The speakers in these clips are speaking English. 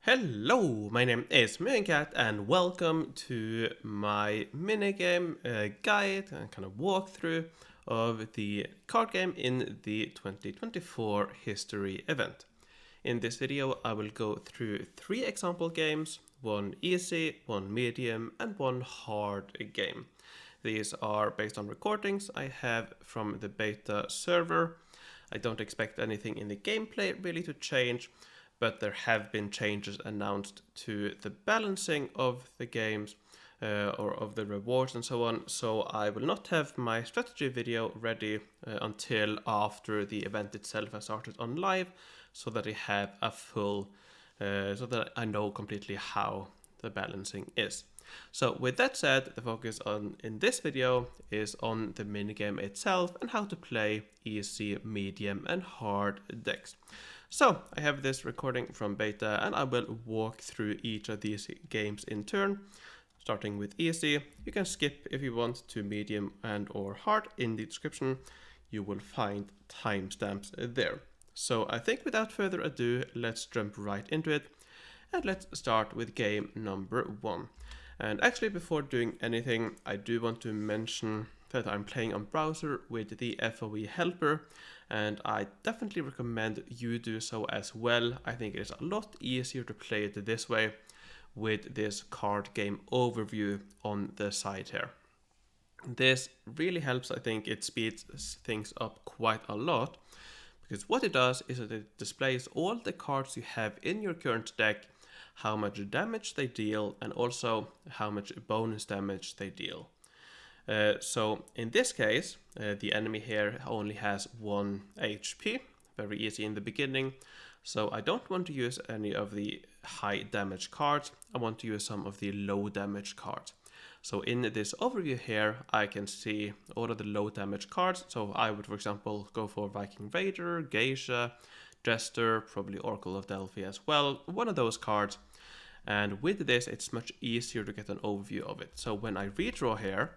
Hello, my name is MooingCat and welcome to my minigame guide and kind of walkthrough of the card game in the 2024 history event. In this video I will go through 3 example games, one easy, one medium and one hard game. These are based on recordings I have from the beta server. I don't expect anything in the gameplay really to change, but there have been changes announced to the balancing of the games or of the rewards and so on. So I will not have my strategy video ready until after the event itself has started on live, so that I have a full, so that I know completely how the balancing is. So with that said, the focus in this video is on the minigame itself and how to play easy, medium and hard decks. So I have this recording from beta and I will walk through each of these games in turn, starting with easy. You can skip if you want to medium and or hard. In the description you will find timestamps there. So I think without further ado, let's jump right into it and let's start with game number 1. And actually, before doing anything, I do want to mention that I'm playing on browser with the FOE helper, and I definitely recommend you do so as well. I think it's a lot easier to play it this way with this card game overview on the side here. This really helps. I think it speeds things up quite a lot, because what it does is that it displays all the cards you have in your current deck, how much damage they deal, and also how much bonus damage they deal. So in this case, the enemy here only has 1 HP, very easy in the beginning. So I don't want to use any of the high damage cards, I want to use some of the low damage cards. So in this overview here, I can see all of the low damage cards. So I would, for example, go for Viking Raider, Geisha, Jester, probably Oracle of Delphi as well, one of those cards. And with this, it's much easier to get an overview of it. So when I redraw here,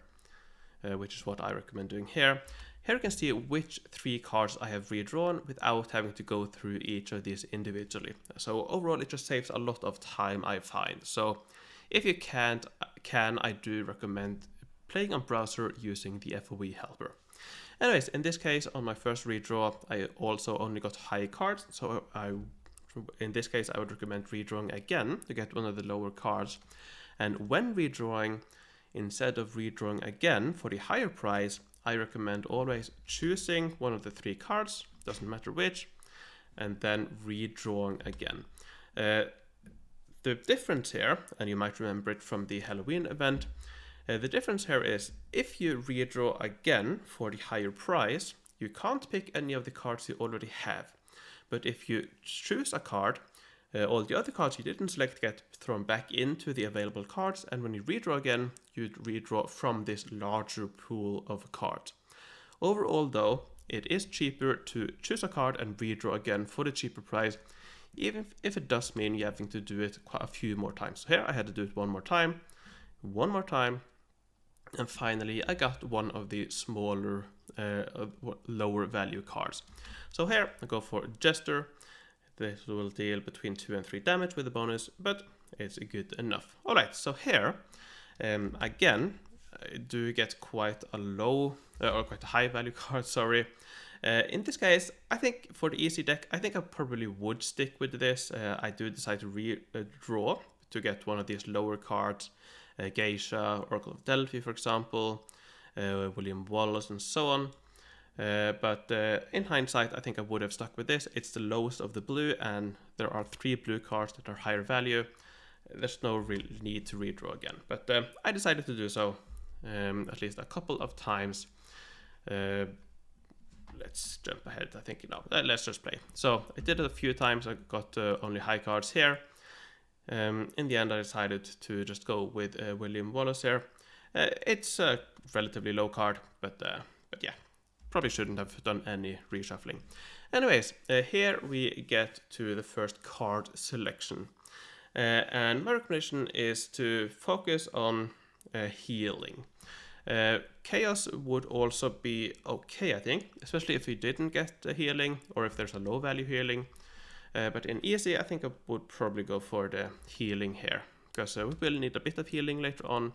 which is what I recommend doing here you can see which 3 cards I have redrawn without having to go through each of these individually. So overall, it just saves a lot of time, I find. So if you can, I do recommend playing on browser using the FOE helper. Anyways, in this case, on my first redraw, I also only got high cards, so in this case I would recommend redrawing again to get one of the lower cards. And when redrawing, instead of redrawing again for the higher price, I recommend always choosing one of the 3 cards, doesn't matter which, and then redrawing again. The difference here, and you might remember it from the Halloween event, the difference here is if you redraw again for the higher price, you can't pick any of the cards you already have. But if you choose a card, all the other cards you didn't select get thrown back into the available cards, and when you redraw again, you redraw from this larger pool of cards. Overall though, it is cheaper to choose a card and redraw again for the cheaper price, even if it does mean you having to do it quite a few more times. So here I had to do it one more time, and finally I got one of the smaller, lower value cards. So here I go for Jester. This will deal between 2 and 3 damage with a bonus, but it's good enough. Alright, so here, again, I do get quite a low, or quite a high value card, sorry. In this case, I think for the easy deck, I think I probably would stick with this. I do decide to redraw to get one of these lower cards, Geisha, Oracle of Delphi, for example, William Wallace, and so on. But in hindsight, I think I would have stuck with this. It's the lowest of the blue, and there are 3 blue cards that are higher value. There's no real need to redraw again, but I decided to do so at least a couple of times. Let's jump ahead. I think let's just play. So I did it a few times. I got only high cards here. In the end, I decided to just go with William Wallace here. It's a relatively low card, but yeah. Probably shouldn't have done any reshuffling. Anyways, here we get to the first card selection. And my recommendation is to focus on healing. Chaos would also be okay, I think, especially if you didn't get a healing or if there's a low value healing. But in easy, I think I would probably go for the healing here, because we will need a bit of healing later on,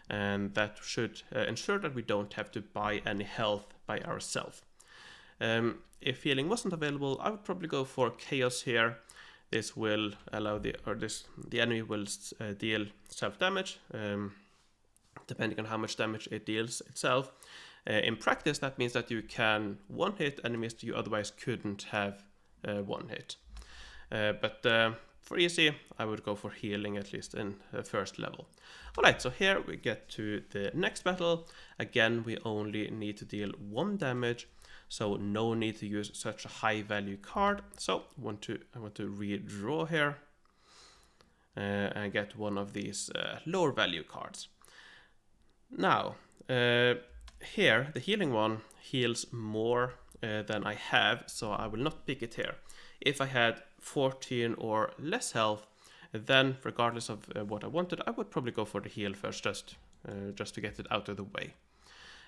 and that should ensure that we don't have to buy any health by ourselves. If healing wasn't available, I would probably go for chaos here. This will allow the enemy will deal self-damage, depending on how much damage it deals itself. In practice, that means that you can one-hit enemies you otherwise couldn't have one-hit. But for easy, I would go for healing, at least in the first level. Alright, so here we get to the next battle. Again, we only need to deal 1 damage, so no need to use such a high value card. So I want to redraw here and get one of these lower value cards. Now, here the healing one heals more than I have, so I will not pick it here. If I had 14 or less health, then regardless of what I wanted, I would probably go for the heal first, just to get it out of the way.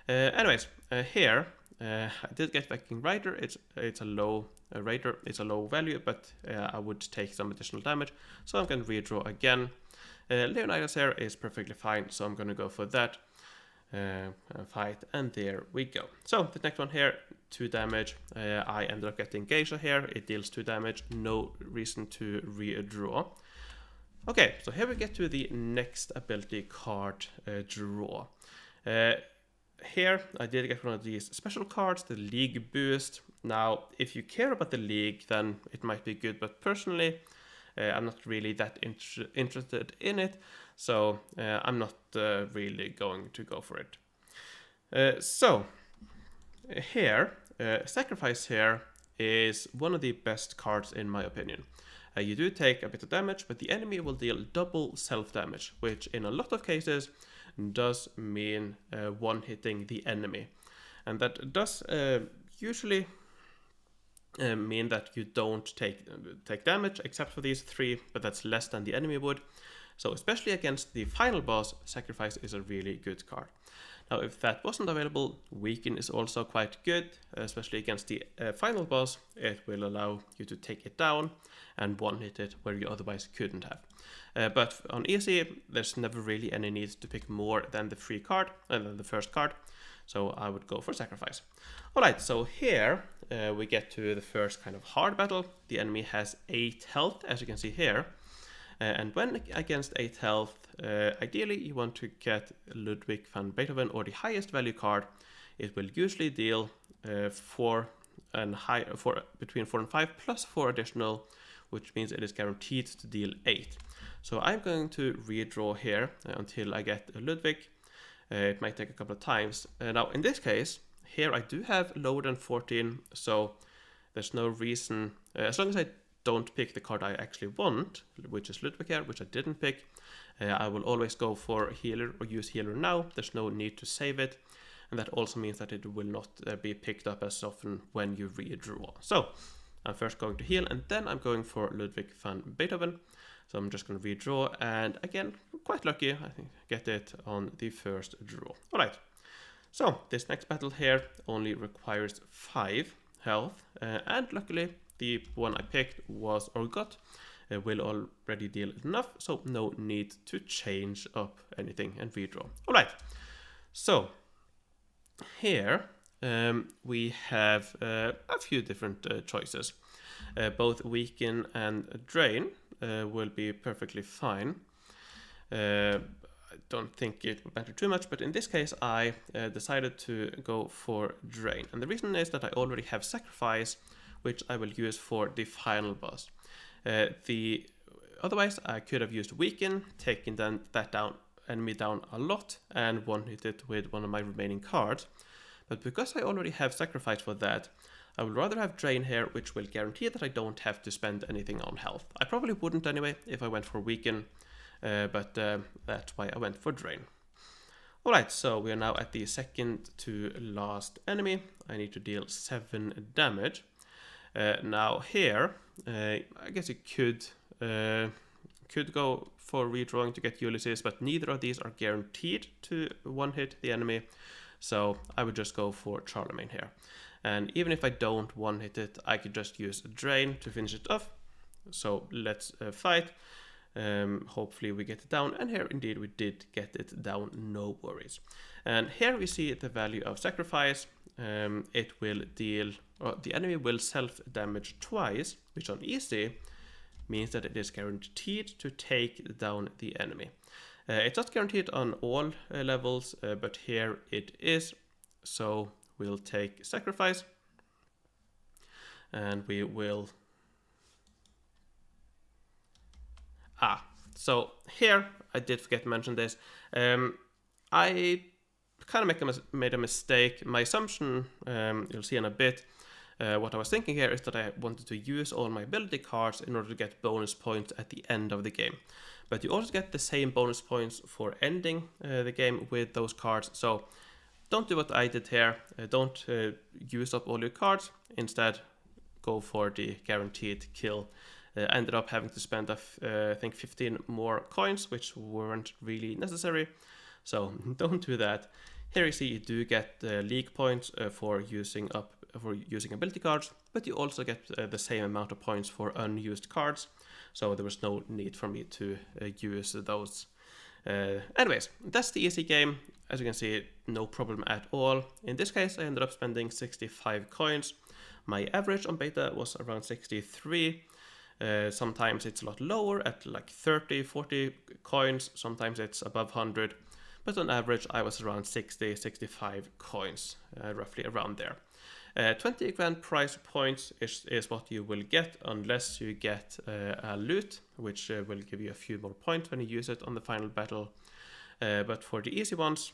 Anyways, here I did get Viking Rider. It's a low Raider. It's a low value, but I would take some additional damage, so I'm going to redraw again. Leonidas here is perfectly fine, so I'm going to go for that. Fight, and there we go. So the next one here, 2 damage. I ended up getting Geisha here. It deals 2 damage. No reason to redraw. Okay, so here we get to the next ability card draw. Here I did get one of these special cards, the League Boost. Now, if you care about the League, then it might be good, but personally, I'm not really that interested in it, so I'm not really going to go for it. So here, Sacrifice here is one of the best cards in my opinion. You do take a bit of damage, but the enemy will deal double self-damage, which in a lot of cases does mean one-hitting the enemy. And that does usually mean that you don't take damage, except for these 3, but that's less than the enemy would. So especially against the final boss, Sacrifice is a really good card. Now, if that wasn't available, Weaken is also quite good, especially against the final boss. It will allow you to take it down and one-hit it where you otherwise couldn't have. But on easy, there's never really any need to pick more than the free card, than the first card. So I would go for Sacrifice. Alright, so here we get to the first kind of hard battle. The enemy has 8 health, as you can see here. And when against 8 health, ideally you want to get Ludwig van Beethoven or the highest value card. It will usually deal between 4 and 5 plus 4 additional, which means it is guaranteed to deal 8. So I'm going to redraw here until I get Ludwig. It might take a couple of times. Now in this case, here I do have lower than 14, so there's no reason, as long as I don't pick the card I actually want, which is Ludwig here, which I didn't pick, I will always go for healer or use healer now. There's no need to save it, and that also means that it will not be picked up as often when you redraw. So I'm first going to heal, and then I'm going for Ludwig van Beethoven. So I'm just going to redraw, and again, quite lucky, I think, get it on the first draw. Alright, so this next battle here only requires 5 health, and luckily the one I picked was Orgot. It will already deal enough, so no need to change up anything and redraw. Alright, so here we have a few different choices. Both Weaken and Drain will be perfectly fine. I don't think it would matter too much, but in this case I decided to go for Drain. And the reason is that I already have Sacrifice, which I will use for the final boss. Otherwise I could have used Weaken, taking that enemy down a lot, and one-hit it with one of my remaining cards. But because I already have Sacrifice for that, I would rather have Drain here, which will guarantee that I don't have to spend anything on health. I probably wouldn't anyway if I went for Weaken, but that's why I went for Drain. Alright, so we are now at the second to last enemy. I need to deal 7 damage. Now here, I guess you could go for redrawing to get Ulysses, but neither of these are guaranteed to one-hit the enemy. So I would just go for Charlemagne here. And even if I don't one-hit it, I could just use a Drain to finish it off. So let's fight. Hopefully we get it down, and here indeed we did get it down, no worries. And here we see the value of sacrifice. It will deal, or the enemy will self-damage twice, which on easy means that it is guaranteed to take down the enemy. It's not guaranteed on all levels, but here it is. So we'll take sacrifice, and we will... so here I did forget to mention this. I kind of made a mistake. My assumption, you'll see in a bit, what I was thinking here is that I wanted to use all my ability cards in order to get bonus points at the end of the game. But you also get the same bonus points for ending the game with those cards. So don't do what I did here. Don't use up all your cards. Instead, go for the guaranteed kill. Ended up having to spend, I think, 15 more coins, which weren't really necessary. So don't do that. Here you see you do get league points for using ability cards, but you also get the same amount of points for unused cards. So there was no need for me to use those. Anyways, that's the easy game. As you can see, no problem at all. In this case, I ended up spending 65 coins. My average on beta was around 63. Sometimes it's a lot lower at like 30, 40 coins. Sometimes it's above 100. But on average, I was around 60, 65 coins, roughly around there. 20 grand prize points is what you will get unless you get a loot, which will give you a few more points when you use it on the final battle. But for the easy ones,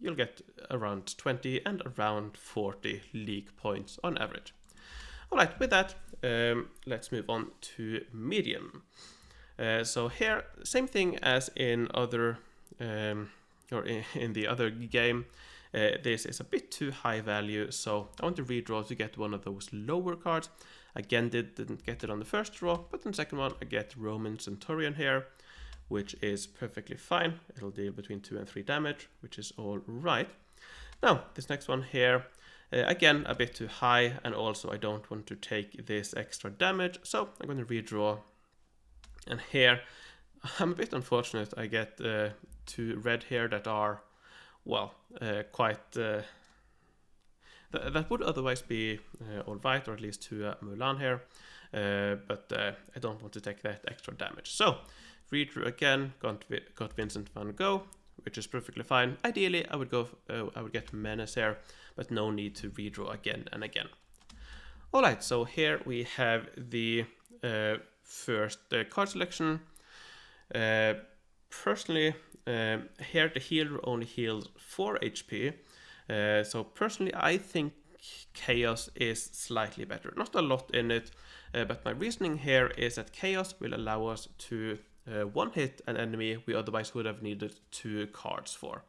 you'll get around 20 and around 40 league points on average. Alright, with that, let's move on to medium. So here, same thing as in other, or in the other game. This is a bit too high value, so I want to redraw to get one of those lower cards. Again, didn't get it on the first draw, but on the second one I get Roman Centurion here, which is perfectly fine. It'll deal between 2 and 3 damage, which is all right. Now, this next one here, again, a bit too high, and also I don't want to take this extra damage, so I'm going to redraw. And here, I'm a bit unfortunate. I get 2 red here that are, well, quite... that would otherwise be all right, or at least 2 Mulan here, but I don't want to take that extra damage. So, redraw again, got Vincent van Gogh, which is perfectly fine. Ideally, I would get Menace here, but no need to redraw again and again. Alright, so here we have the first card selection. Personally, here the healer only heals 4 HP. So personally, I think Chaos is slightly better. Not a lot in it, but my reasoning here is that Chaos will allow us to one-hit an enemy we otherwise would have needed 2 cards for.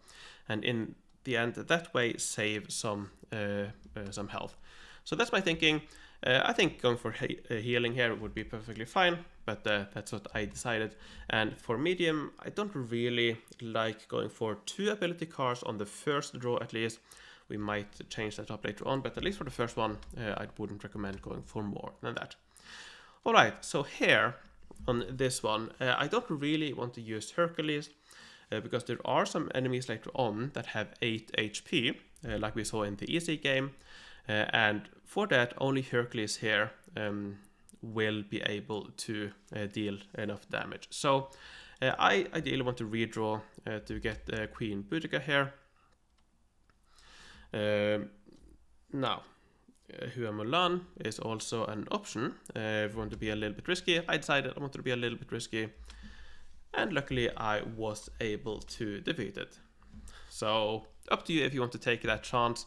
And in the end, that way save some health. So that's my thinking. I think going for healing here would be perfectly fine, but that's what I decided. And for medium, I don't really like going for 2 ability cards on the first draw at least. We might change that up later on, but at least for the first one, I wouldn't recommend going for more than that. Alright, so here on this one, I don't really want to use Hercules, because there are some enemies later on that have 8 HP, like we saw in the easy game. And for that, only Hercules here will be able to deal enough damage. So I ideally want to redraw to get Queen Boudica here. Now, Hua Mulan is also an option. If you want to be a little bit risky, I decided I wanted to be a little bit risky. And luckily I was able to defeat it. So up to you if you want to take that chance.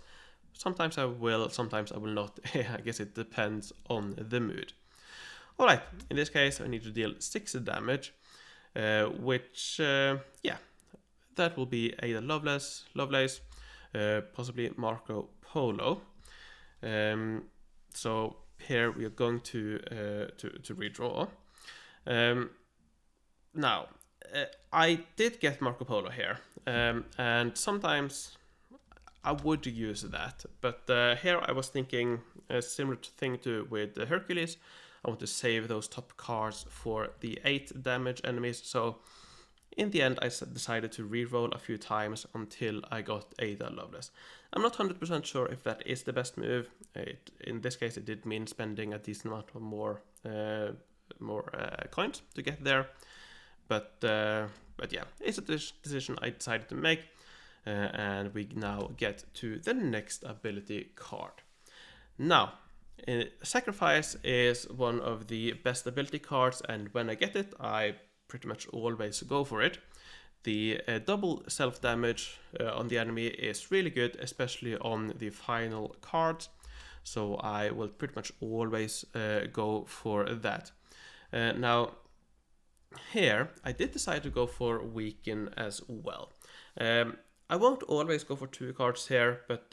Sometimes I will, sometimes I will not. I guess it depends on the mood. Alright, in this case I need to deal 6 damage, which, yeah, that will be either Lovelace, possibly Marco Polo. So here we are going to redraw. Now, I did get Marco Polo here, and sometimes I would use that, but here I was thinking a similar thing to with Hercules. I I want to save those top cards for the 8 damage enemies. So in the end, I decided to reroll a few times until I got Ada Loveless. I'm not 100% sure if that is the best move. In this case, it did mean spending a decent amount of more coins to get there. But yeah, it's a decision I decided to make. And we now get to the next ability card. Now, Sacrifice is one of the best ability cards, and when I get it, I pretty much always go for it. The double self-damage on the enemy is really good, especially on the final cards, so I will pretty much always go for that. Now, here, I did decide to go for Weaken as well. I won't always go for 2 cards here, but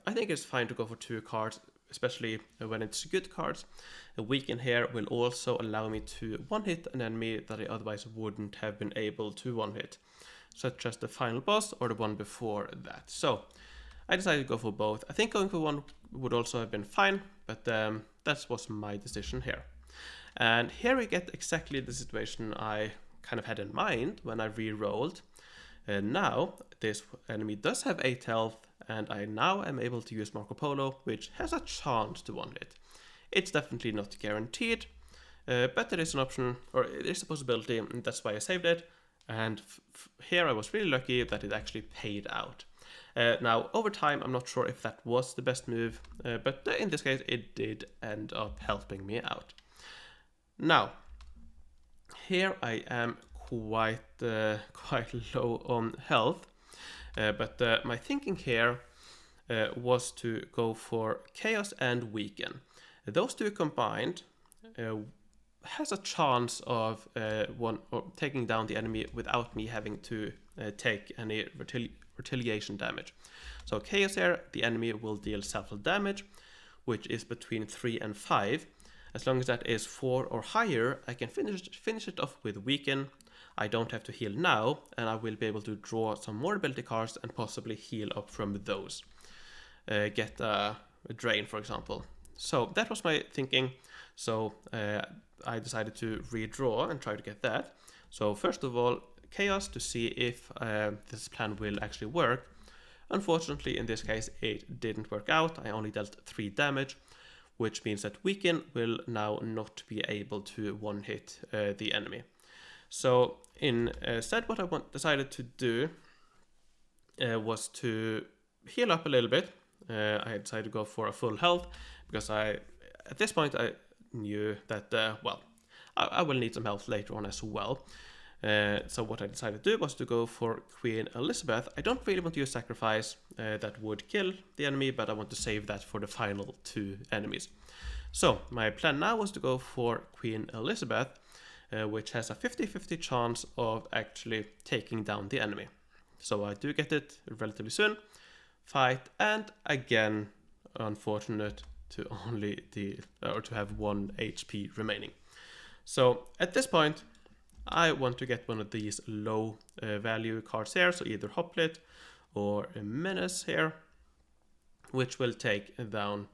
I think it's fine to go for 2 cards, especially when it's good cards. A Weaken here will also allow me to one-hit an enemy that I otherwise wouldn't have been able to one-hit, such as the final boss or the one before that. So I decided to go for both. I think going for one would also have been fine, but that was my decision here. And here we get exactly the situation I kind of had in mind when I re-rolled. And now this enemy does have 8 health, and I now am able to use Marco Polo, which has a chance to one-hit. It's definitely not guaranteed, but there is an option, or it is a possibility, and that's why I saved it. And here I was really lucky that it actually paid out. Now, over time, I'm not sure if that was the best move, but in this case, it did end up helping me out. Now, here I am quite low on health, but my thinking here was to go for Chaos and Weaken. Those 2 combined has a chance of taking down the enemy without me having to take any retaliation damage. So Chaos here, the enemy will deal self damage, which is between 3 and 5. As long as that is 4 or higher, I can finish it off with Weaken. I don't have to heal now, and I will be able to draw some more ability cards and possibly heal up from those. Get a Drain, for example. So that was my thinking. So I decided to redraw and try to get that. So first of all, Chaos to see if this plan will actually work. Unfortunately, in this case, it didn't work out. I only dealt 3 damage, which means that Weaken will now not be able to one-hit the enemy. So instead, what I decided to do was to heal up a little bit. I decided to go for a full health because at this point I knew that I will need some health later on as well. So what I decided to do was to go for Queen Elizabeth. I don't really want to use Sacrifice, that would kill the enemy, but I want to save that for the final 2 enemies. So my plan now was to go for Queen Elizabeth, which has a 50-50 chance of actually taking down the enemy. So I do get it relatively soon. Fight, and again, unfortunate to to have 1 HP remaining. So at this point, I want to get one of these low value cards here, so either Hoplet or a Menace here, which will take down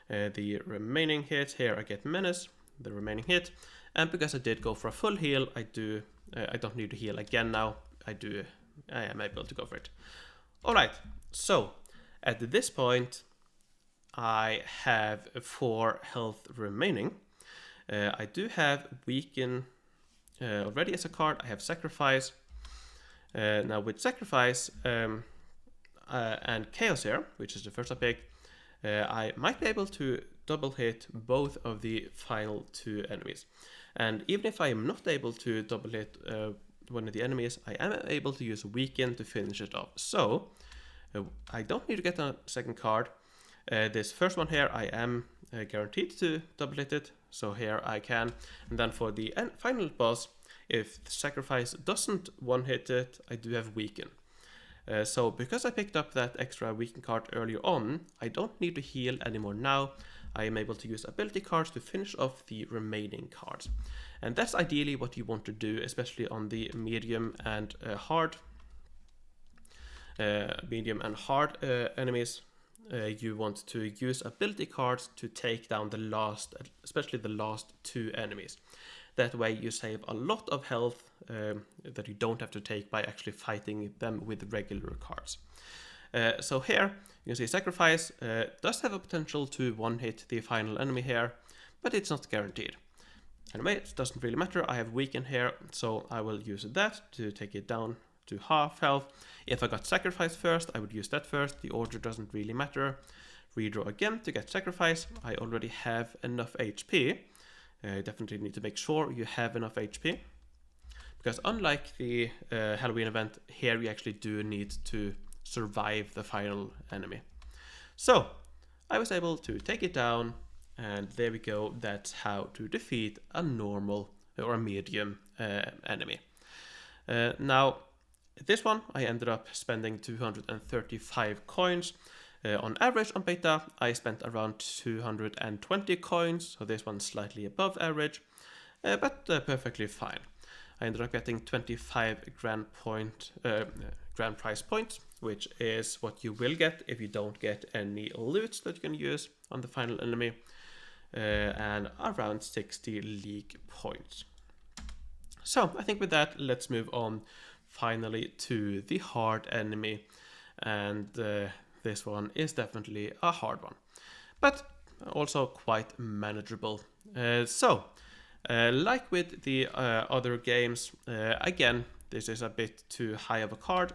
the remaining hit. Here I get Menace, the remaining hit, and because I did go for a full heal, I don't need to heal again now. I am able to go for it. Alright, so at this point, I have 4 health remaining. I do have Weaken already as a card. I have Sacrifice. Now with Sacrifice and Chaos here, which is the first I picked, I might be able to double hit both of the final 2 enemies. And even if I am not able to double hit one of the enemies, I am able to use Weaken to finish it off. So I don't need to get a second card. This first one here, I am guaranteed to double hit it, so here I can. And then for the final boss, if Sacrifice doesn't one hit it, I do have Weaken. So because I picked up that extra Weaken card earlier on, I don't need to heal anymore now. I am able to use ability cards to finish off the remaining cards. And that's ideally what you want to do, especially on the medium and hard enemies. you want to use ability cards to take down the last, especially the last 2 enemies. That way you save a lot of health that you don't have to take by actually fighting them with regular cards. So here you can see Sacrifice does have a potential to one-hit the final enemy here, but it's not guaranteed. Anyway, it doesn't really matter. I have Weaken here, so I will use that to take it down to half health. If I got Sacrifice first, I would use that first. The order doesn't really matter. Redraw again to get Sacrifice. I already have enough HP. Definitely need to make sure you have enough HP, because unlike the Halloween event, here you actually do need to survive the final enemy. So I was able to take it down, and there we go. That's how to defeat a normal or a medium enemy. Now this one I ended up spending 235 coins. On average on beta, I spent around 220 coins, so this one's slightly above average, but perfectly fine. I ended up getting 25 grand prize points, which is what you will get if you don't get any loot that you can use on the final enemy, and around 60 league points. So I think with that, let's move on finally to the hard enemy, and this one is definitely a hard one, but also quite manageable. Like with the other games, again, this is a bit too high of a card,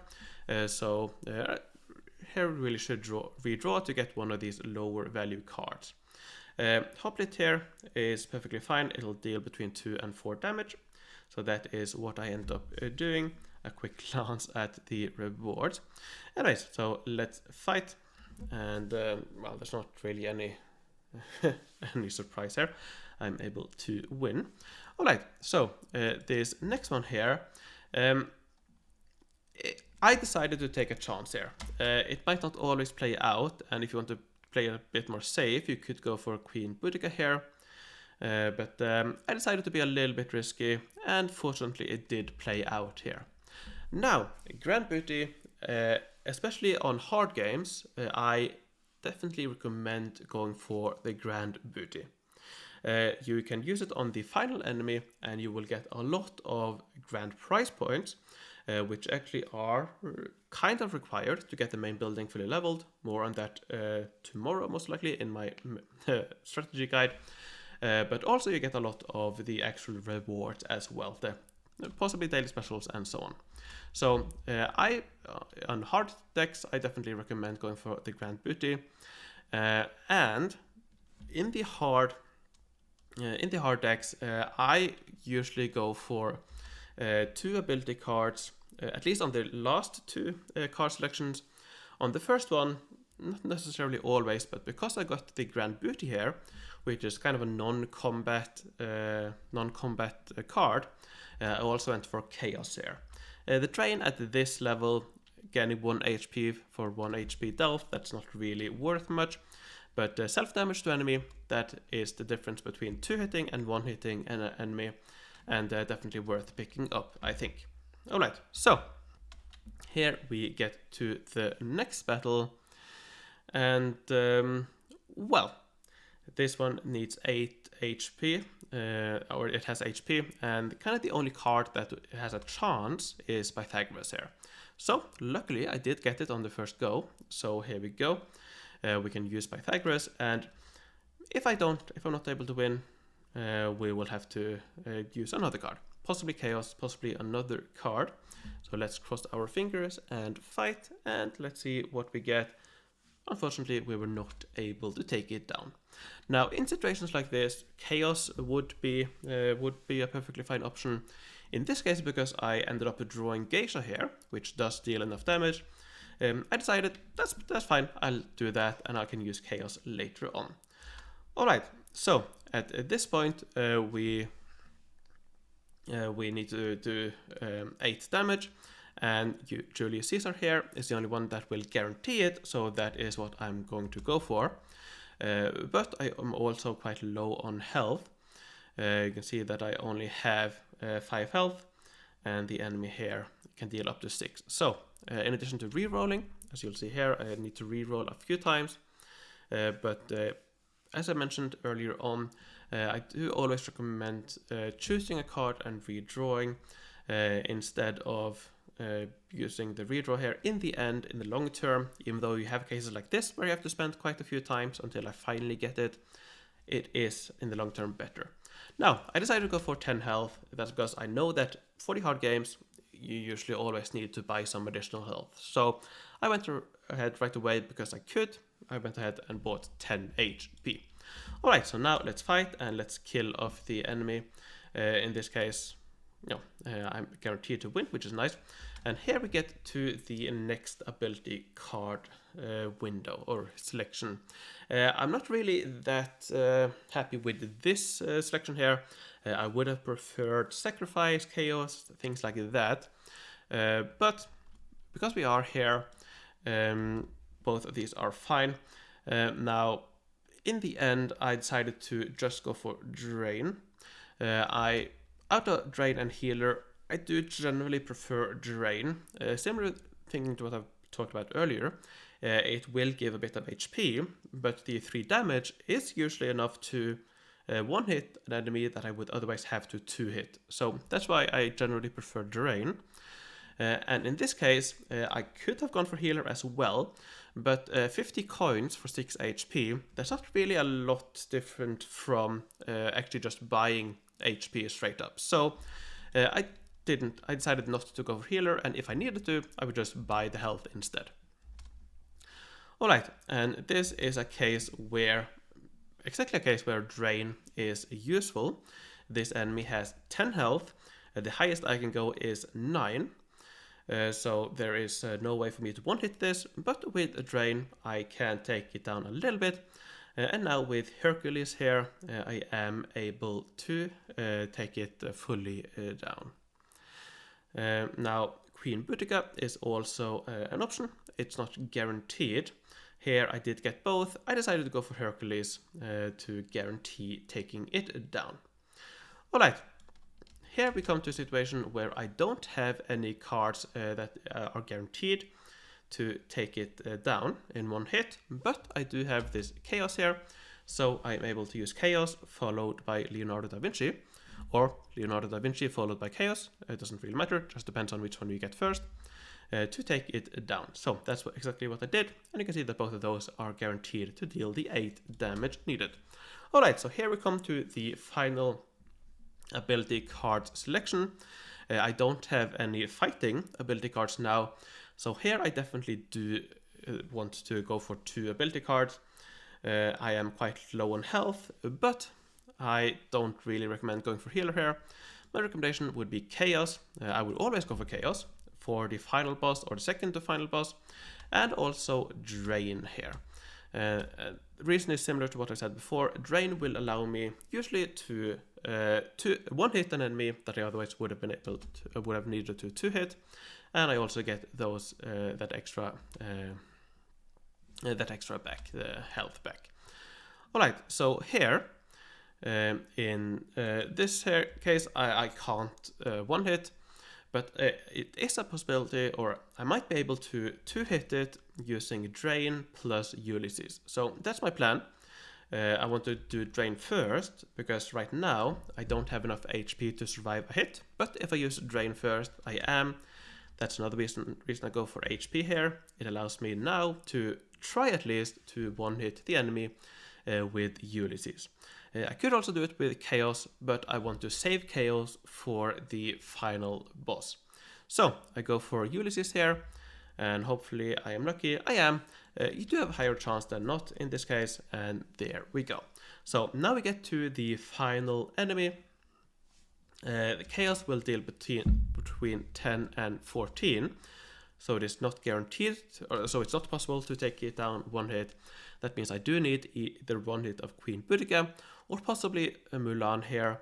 so here we really should redraw to get one of these lower value cards. Hoplet here is perfectly fine. It'll deal between 2 and 4 damage, so that is what I end up doing. A quick glance at the rewards. Anyways, so let's fight, and well, there's not really any any surprise here. I'm able to win. All right, so this next one here, I decided to take a chance here. It might not always play out, and if you want to play a bit more safe, you could go for Queen Boudica here. But I decided to be a little bit risky, and fortunately it did play out here. Now, Grand Booty, especially on hard games, I definitely recommend going for the Grand Booty. You can use it on the final enemy, and you will get a lot of grand prize points, which actually are kind of required to get the main building fully leveled. More on that tomorrow, most likely, in my strategy guide. But also you get a lot of the actual rewards as well, possibly daily specials and so on. So on hard decks, I definitely recommend going for the Grand Booty, and in the hard decks, I usually go for 2 ability cards, at least on the last 2 card selections. On the first one, not necessarily always, but because I got the Grand Booty here, which is kind of a non-combat card, I also went for Chaos here. The train at this level, getting 1 HP for 1 HP delve, that's not really worth much. But self-damage to enemy, that is the difference between 2 hitting and 1 hitting an enemy, and definitely worth picking up, I think. Alright, so here we get to the next battle, and well, this one needs 8 HP, or it has HP, and kind of the only card that has a chance is Pythagoras here. So luckily I did get it on the first go, so here we go. We can use Pythagoras, and if I'm not able to win, we will have to use another card, possibly Chaos, possibly another card. So let's cross our fingers and fight, and let's see what we get. Unfortunately, we were not able to take it down. Now, in situations like this, Chaos would be a perfectly fine option. In this case, because I ended up drawing Geisha here, which does deal enough damage, I decided that's fine. I'll do that, and I can use Chaos later on. All right. So at this point, we need to do 8 damage. And Julius Caesar here is the only one that will guarantee it, so that is what I'm going to go for. But I am also quite low on health. You can see that I only have 5 health, and the enemy here can deal up to 6. So in addition to re-rolling, As you'll see here, I need to re-roll a few times, but as I mentioned earlier on, I do always recommend choosing a card and redrawing instead of using the redraw here in the end, in the long term. Even though you have cases like this where you have to spend quite a few times until I finally get it, it is in the long term better. Now, I decided to go for 10 health. That's because I know that for the hard games, you usually always need to buy some additional health. So I went ahead right away because I could. I went ahead and bought 10 HP. Alright, so now let's fight and let's kill off the enemy. In this case, I'm guaranteed to win, which is nice. And here we get to the next ability card window or selection. I'm not really that happy with this selection here. I would have preferred sacrifice, chaos, things like that. But because we are here, both of these are fine. Now, in the end, I decided to just go for drain. Out of drain and healer, I do generally prefer drain. Similar thinking to what I've talked about earlier, it will give a bit of HP, but the 3 damage is usually enough to one hit an enemy that I would otherwise have to 2 hit. So that's why I generally prefer drain. And in this case, I could have gone for healer as well, but 50 coins for 6 HP, that's not really a lot different from actually just buying HP straight up. So I decided not to go for healer, and if I needed to, I would just buy the health instead. Alright, and this is exactly a case where drain is useful. This enemy has 10 health, the highest I can go is 9. So there is no way for me to one-hit this, but with a drain I can take it down a little bit. And now with Hercules here, I am able to take it fully down. Now Queen Boudica is also an option. It's not guaranteed. Here I did get both. I decided to go for Hercules to guarantee taking it down. Alright. Here we come to a situation where I don't have any cards that are guaranteed to take it down in one hit, but I do have this Chaos here, so I'm able to use Chaos followed by Leonardo da Vinci, or Leonardo da Vinci followed by Chaos, it doesn't really matter, just depends on which one you get first, to take it down. So that's exactly what I did, and you can see that both of those are guaranteed to deal the 8 damage needed. Alright, so here we come to the final ability card selection. I don't have any fighting ability cards now, so here I definitely do want to go for 2 ability cards. I am quite low on health, but I don't really recommend going for healer here. My recommendation would be Chaos. I would always go for Chaos for the final boss or the second to final boss, and also Drain here. The reason is similar to what I said before. Drain will allow me usually to one hit an enemy that I otherwise would have needed to 2 hit, and I also get those that extra back, the health back. Alright, so here in this here case I can't one hit, but it is a possibility, or I might be able to 2-hit it using Drain plus Ulysses. So that's my plan. I want to do Drain first, because right now I don't have enough HP to survive a hit. But if I use Drain first, I am. That's another reason I go for HP here. It allows me now to try at least to one-hit the enemy with Ulysses. I could also do it with Chaos, but I want to save Chaos for the final boss. So I go for Ulysses here, and hopefully I am lucky. I am. You do have a higher chance than not in this case, and there we go. So now we get to the final enemy. The Chaos will deal between 10 and 14, so it is not guaranteed, so it's not possible to take it down one hit. That means I do need either one hit of Queen Boudica or possibly a Mulan here,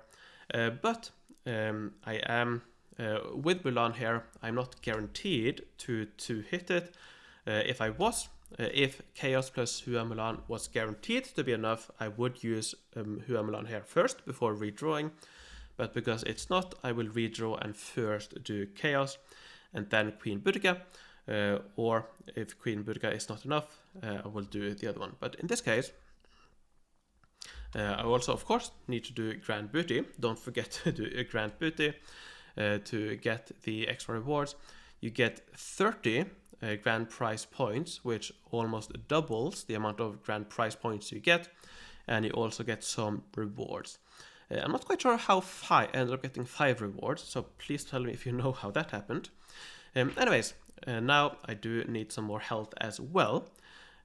but I am with Mulan here. I'm not guaranteed to hit it. If Chaos plus Hua Mulan was guaranteed to be enough, I would use Hua Mulan here first before redrawing. But because it's not, I will redraw and first do Chaos and then Queen Boudica. or if Queen Boudica is not enough, I will do the other one. But in this case, I also, of course, need to do Grand Booty. Don't forget to do a Grand Booty to get the extra rewards. You get 30 grand prize points, which almost doubles the amount of grand prize points you get, and you also get some rewards. I'm not quite sure how I ended up getting 5 rewards, so please tell me if you know how that happened. Anyways, now I do need some more health as well.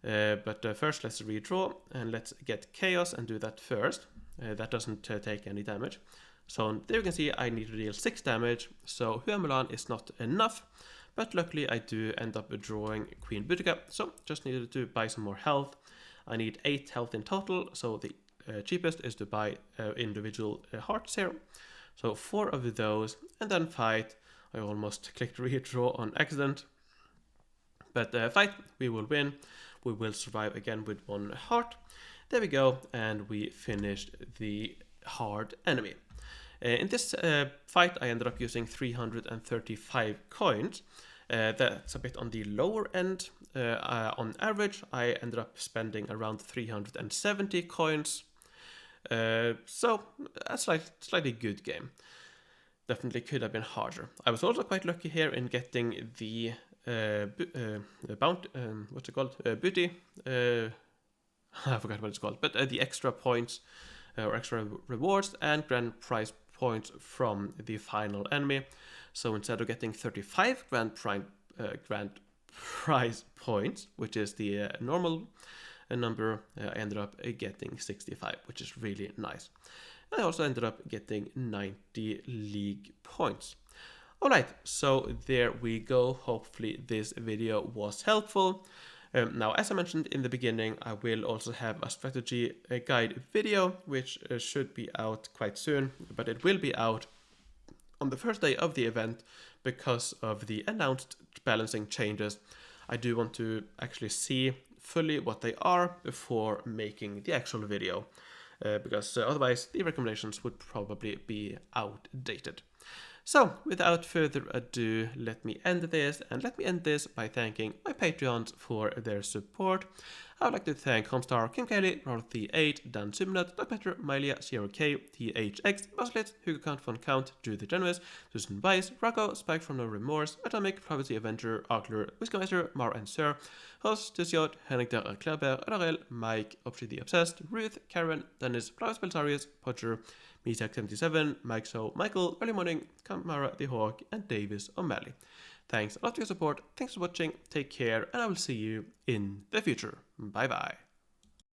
But first let's redraw and let's get Chaos and do that first. That doesn't take any damage. So there you can see I need to deal 6 damage, so Huamulan is not enough. But luckily I do end up drawing Queen Boudica, so just needed to buy some more health. I need 8 health in total, so the cheapest is to buy individual hearts here. So 4 of those, and then fight. I almost clicked redraw on accident. But fight, we will win. We will survive again with 1 heart. There we go, and we finished the hard enemy. In this fight, I ended up using 335 coins. That's a bit on the lower end. On average, I ended up spending around 370 coins. So, a slightly good game. Definitely could have been harder. I was also quite lucky here in getting the what's it called? Booty. I forgot what it's called, but the extra points or extra rewards and grand prize points from the final enemy. So instead of getting 35 grand prize points, which is the normal number, I ended up getting 65, which is really nice. I also ended up getting 90 league points. Alright, so there we go. Hopefully this video was helpful. Now, as I mentioned in the beginning, I will also have a strategy guide video, which should be out quite soon, but it will be out on the first day of the event because of the announced balancing changes. I do want to actually see fully what they are before making the actual video, because otherwise the recommendations would probably be outdated. So, without further ado, let me end this, and let me end this by thanking my Patreons for their support. I would like to thank Homestar, Kim Kelly, Dorothy8, Dan Sumnut, Doug Petter, Mylia, 0K, THX, Baslet, Hugo Count von Count, Drew the Generous, Susan Weiss, Rocco, Spike from No Remorse, Atomic, Privacy Avenger, Arkler, Whiskeymaster, Mar and Sir, Host, Tusiot, Henrik der Kleber, Arel, Mike, Opshi the Obsessed, Ruth, Karen, Dennis, Klaus Beltarius, Podger, Misak77, Mike So, Michael, Early Morning, Kamara the Hawk, and Davis O'Malley. Thanks a lot for your support, thanks for watching, take care, and I will see you in the future. Bye bye.